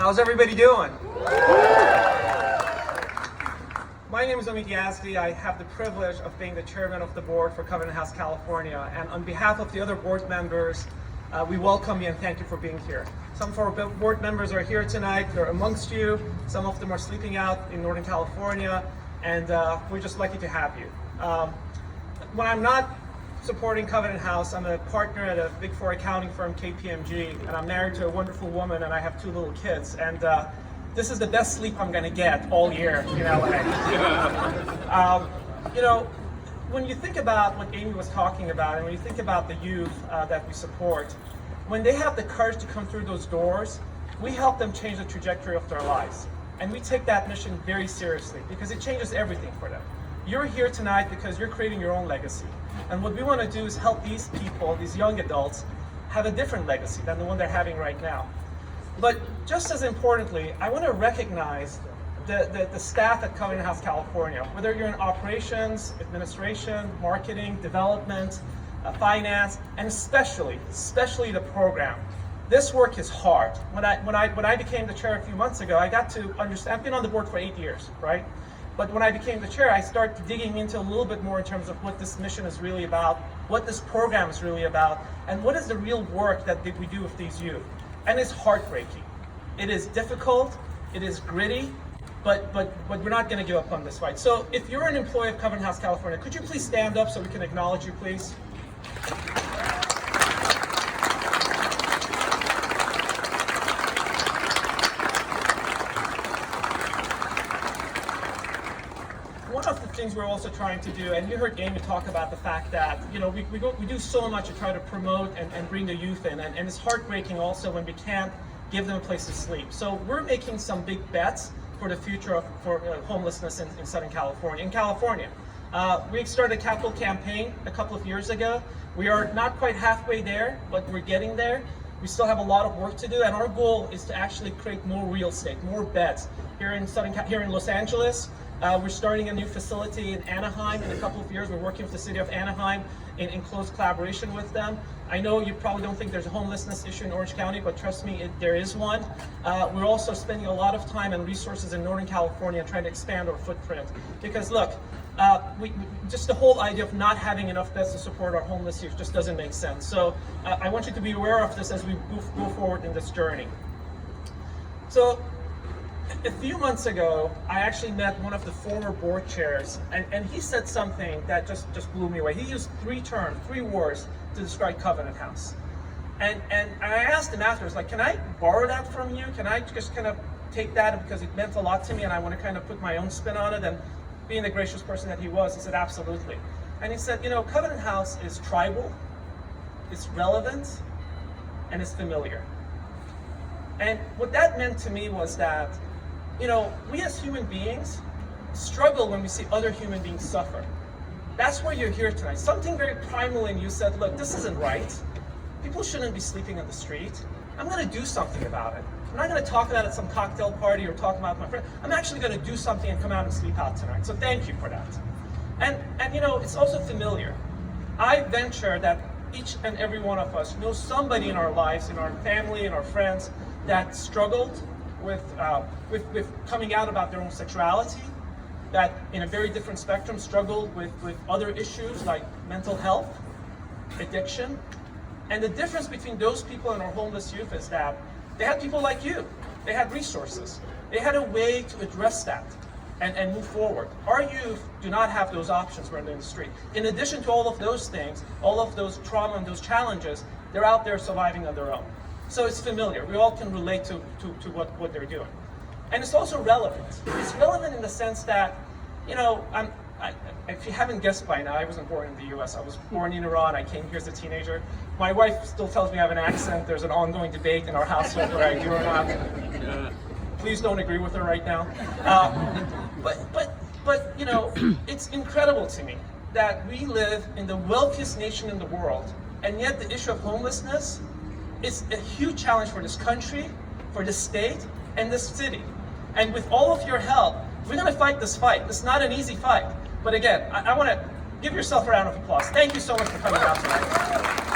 How's everybody doing? My name is Omid Yazdi. I have the privilege of being the chairman of the board for Covenant House, California. And on behalf of the other board members, we welcome you and thank you for being here. Some of our board members are here tonight. They're amongst you. Some of them are sleeping out in Northern California. And we're just lucky to have you. When I'm not supporting Covenant House, I'm a partner at a Big Four accounting firm, KPMG, and I'm married to a wonderful woman, and I have 2 little kids. And this is the best sleep I'm going to get all year in LA. When you think about what Amy was talking about, and when you think about the youth that we support, when they have the courage to come through those doors, we help them change the trajectory of their lives. And we take that mission very seriously because it changes everything for them. You're here tonight because you're creating your own legacy. And what we want to do is help these people, these young adults, have a different legacy than the one they're having right now. But just as importantly, I want to recognize the staff at Covenant House, California, whether you're in operations, administration, marketing, development, finance, and especially the program. This work is hard. When I became the chair a few months ago, I got to understand. I've been on the board for 8 years, right? But when I became the chair, I started digging into a little bit more in terms of what this mission is really about, what this program is really about, and what is the real work that we do with these youth. And it's heartbreaking. It is difficult, it is gritty, but we're not going to give up on this fight. So if you're an employee of Covenant House, California, could you please stand up so we can acknowledge you, please? One of the things we're also trying to do, and you heard Amy talk about the fact that we do so much to try to promote and bring the youth in, and it's heartbreaking also when we can't give them a place to sleep. So we're making some big bets for the future of homelessness in Southern California. In California, we started a capital campaign a couple of years ago. We are not quite halfway there, but we're getting there. We still have a lot of work to do, and our goal is to actually create more real estate, more beds here in Los Angeles. We're starting a new facility in Anaheim in a couple of years. We're working with the city of Anaheim in close collaboration with them. I know you probably don't think there's a homelessness issue in Orange County, but trust me, there is one. We're also spending a lot of time and resources in Northern California trying to expand our footprint. Because look, just the whole idea of not having enough beds to support our homeless youth just doesn't make sense. So I want you to be aware of this as we go forward in this journey. So a few months ago, I actually met one of the former board chairs, and he said something that just blew me away. He used 3 words to describe Covenant House. And I asked him afterwards, like, can I borrow that from you? Can I just kind of take that because it meant a lot to me and I want to kind of put my own spin on it? And being the gracious person that he was, he said, absolutely. And he said, Covenant House is tribal, it's relevant, and it's familiar. And what that meant to me was that we as human beings struggle when we see other human beings suffer. That's why you're here tonight. Something very primal in you said, look, this isn't right. People shouldn't be sleeping on the street. I'm going to do something about it. I'm not going to talk about it at some cocktail party or talk about my friend. I'm actually going to do something and come out and sleep out tonight. So thank you for that. And it's also familiar. I venture that each and every one of us knows somebody in our lives, in our family, in our friends, that struggled with coming out about their own sexuality, that in a very different spectrum struggled with other issues like mental health, addiction. And the difference between those people and our homeless youth is that they had people like you. They had resources. They had a way to address that and move forward. Our youth do not have those options when they're in the street. In addition to all of those things, all of those trauma and those challenges, they're out there surviving on their own. So it's familiar. We all can relate to what they're doing. And it's also relevant. It's relevant in the sense that, if you haven't guessed by now, I wasn't born in the US. I was born in Iran. I came here as a teenager. My wife still tells me I have an accent. There's an ongoing debate in our household whether I do or not. Please don't agree with her right now. But it's incredible to me that we live in the wealthiest nation in the world, and yet the issue of homelessness is a huge challenge for this country, for this state, and this city. And with all of your help, we're going to fight this fight. It's not an easy fight. But again, I want to give yourself a round of applause. Thank you so much for coming out tonight.